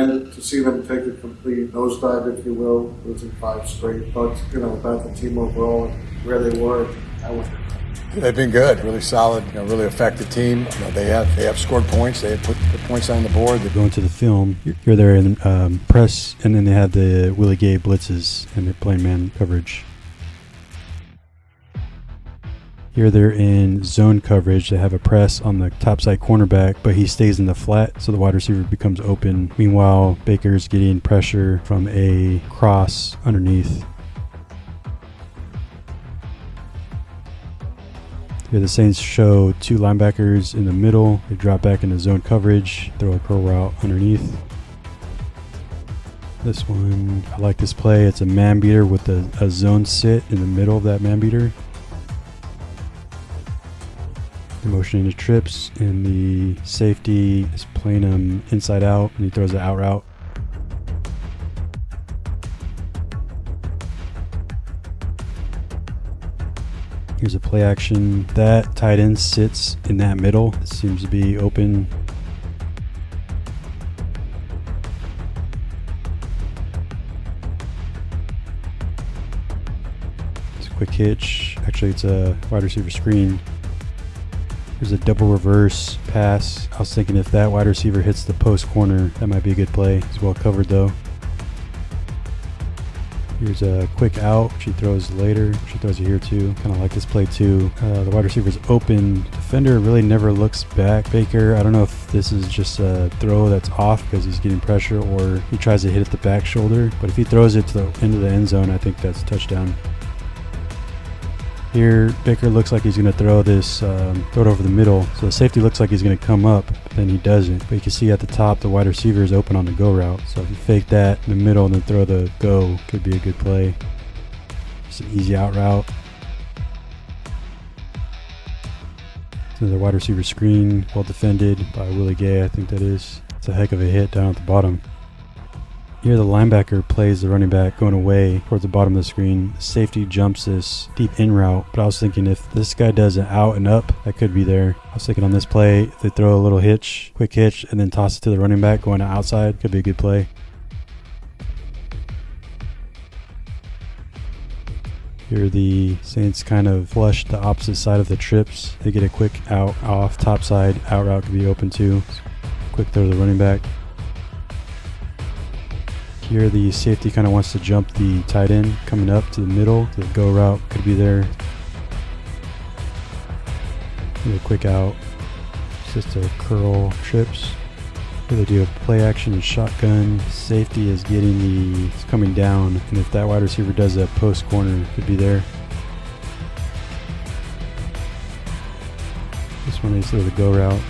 then to see them take a complete nosedive, if you will, losing 5 straight, but about the team overall and where they were, I wouldn't. They've been good, really solid, really effective team. They have scored points. They have put points on the board. They're going to the film. You're there in press, and then they have the Willie Gay blitzes, and they're playing man coverage. Here they're in zone coverage. They have a press on the topside cornerback, but he stays in the flat, so the wide receiver becomes open. Meanwhile, Baker's getting pressure from a cross underneath. Here the Saints show 2 linebackers in the middle. They drop back into zone coverage, throw a curl route underneath. This one, I like this play. It's a man beater with a zone sit in the middle of that man beater. They're motioning to trips, and the safety is playing him inside out, and he throws the out route. Here's a play action. That tight end sits in that middle. It seems to be open. It's a quick hitch. Actually, it's a wide receiver screen. There's a double reverse pass. I was thinking if that wide receiver hits the post corner, that might be a good play. He's well covered though. Here's a quick out. She throws later. She throws it here too. Kind of like this play too. The wide receiver's open. Defender really never looks back. Baker, I don't know if this is just a throw that's off because he's getting pressure, or he tries to hit at the back shoulder. But if he throws it to the end of the end zone, I think that's a touchdown. Here, Baker looks like he's going to throw this, throw it over the middle. So the safety looks like he's going to come up, but then he doesn't. But you can see at the top, the wide receiver is open on the go route. So if you fake that in the middle and then throw the go, could be a good play. Just an easy out route. Another wide receiver screen, well defended by Willie Gay, I think that is. It's a heck of a hit down at the bottom. Here the linebacker plays the running back going away towards the bottom of the screen. The safety jumps this deep in route, but I was thinking if this guy does an out and up, that could be there. I was thinking on this play, if they throw a little hitch, quick hitch, and then toss it to the running back going outside, could be a good play. Here the Saints kind of flush the opposite side of the trips. They get a quick out off top side. Out route could be open too. Quick throw to the running back. Here the safety kind of wants to jump the tight end coming up to the middle. The go route could be there. A quick out. It's just a curl trips. Here they do a play action and shotgun. Safety is it's coming down. And if that wide receiver does a post corner, it could be there. This one is the go route.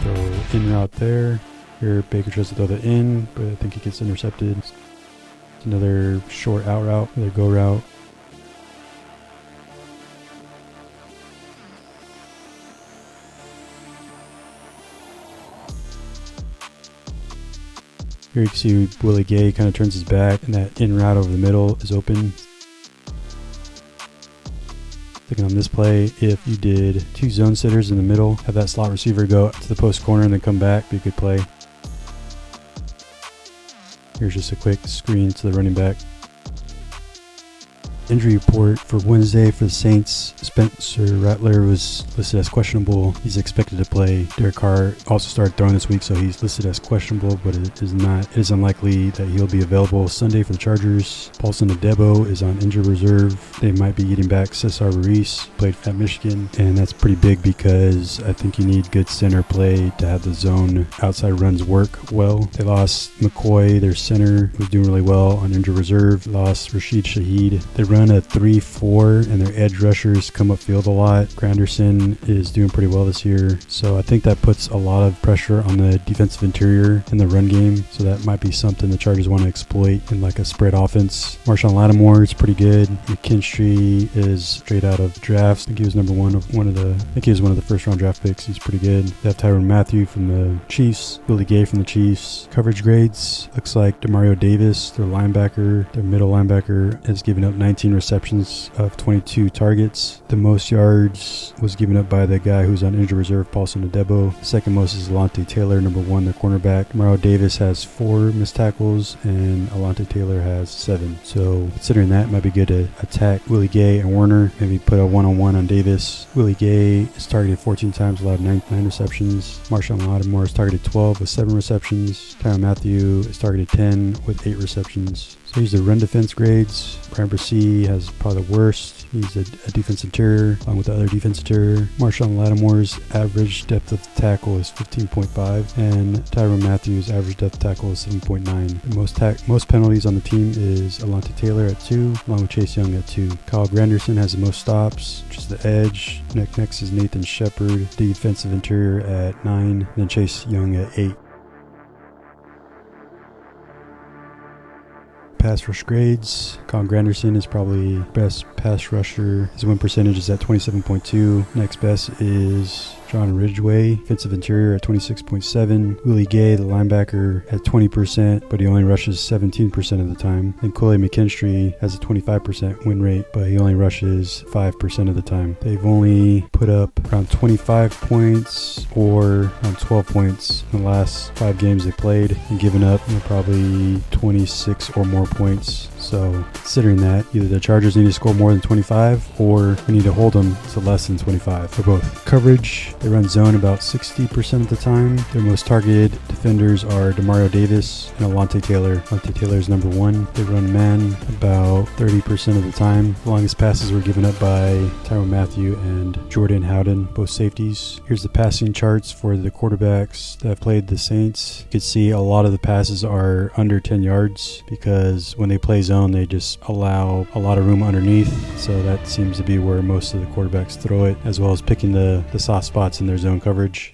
Throw in route there. Here Baker tries to throw the in, but I think he gets intercepted. It's another short out route, another go route. Here you can see Willie Gay kind of turns his back, and that in route over the middle is open. Thinking on this play, if you did 2 zone sitters in the middle, have that slot receiver go to the post corner and then come back, be a good play. Here's just a quick screen to the running back. Injury report for Wednesday for the Saints. Spencer Rattler was listed as questionable. He's expected to play. Derek Carr also started throwing this week, so he's listed as questionable, but it is unlikely that he'll be available Sunday for the Chargers. Paulson Adebo is on injured reserve. They might be getting back Cesar Ruiz, played at Michigan, and that's pretty big because I think you need good center play to have the zone outside runs work well. They lost McCoy, their center, who's doing really well on injured reserve. Lost Rashid Shaheed. They run a 3-4 and their edge rushers come upfield a lot. Granderson is doing pretty well this year, so I think that puts a lot of pressure on the defensive interior in the run game, so that might be something the Chargers want to exploit in like a spread offense. Marshawn Lattimore is pretty good. McKinstry is straight out of drafts. I think he was one of the first round draft picks. He's pretty good. They have Tyrann Mathieu from the Chiefs, Willie Gay from the Chiefs. Coverage grades, looks like Demario Davis, their middle linebacker, has given up 19 13 receptions of 22 targets. The most yards was given up by the guy who's on injured reserve, Paulson Adebo. Second most is Alontae Taylor, number 1, their cornerback. Mario Davis has 4 missed tackles, and Alontae Taylor has 7. So considering that, it might be good to attack Willie Gay and Warner. Maybe put a one-on-one on Davis. Willie Gay is targeted 14 times, allowed 9 receptions. Marshawn Lattimore is targeted 12 with 7 receptions. Tyrann Mathieu is targeted 10 with 8 receptions. So here's the run defense grades. Brian Brissy has probably the worst. He's a defense interior, along with the other defense interior. Marshawn Lattimore's average depth of tackle is 15.5, and Tyrann Mathieu's average depth of tackle is 7.9. The most penalties on the team is Alontae Taylor at 2, along with Chase Young at 2. Kyle Granderson has the most stops, which is the edge. Next is Nathan Shepard, defensive interior at 9, and then Chase Young at 8. Pass rush grades. Colin Granderson is probably best pass rusher. His win percentage is at 27.2. Next best is John Ridgway, defensive interior at 26.7. Willie Gay, the linebacker, at 20%, but he only rushes 17% of the time. And Quilly McKinstry has a 25% win rate, but he only rushes 5% of the time. They've only put up around 25 points or around 12 points in the last 5 games they played, and given up probably 26 or more points. So considering that, either the Chargers need to score more than 25 or we need to hold them to less than 25 for both. Coverage, they run zone about 60% of the time. Their most targeted defenders are Demario Davis and Alontae Taylor. Alontae Taylor is number 1. They run man about 30% of the time. The longest passes were given up by Tyrann Mathieu and Jordan Howden, both safeties. Here's the passing charts for the quarterbacks that have played the Saints. You can see a lot of the passes are under 10 yards because when they play zone, they just allow a lot of room underneath. So that seems to be where most of the quarterbacks throw it, as well as picking the soft spots in their zone coverage.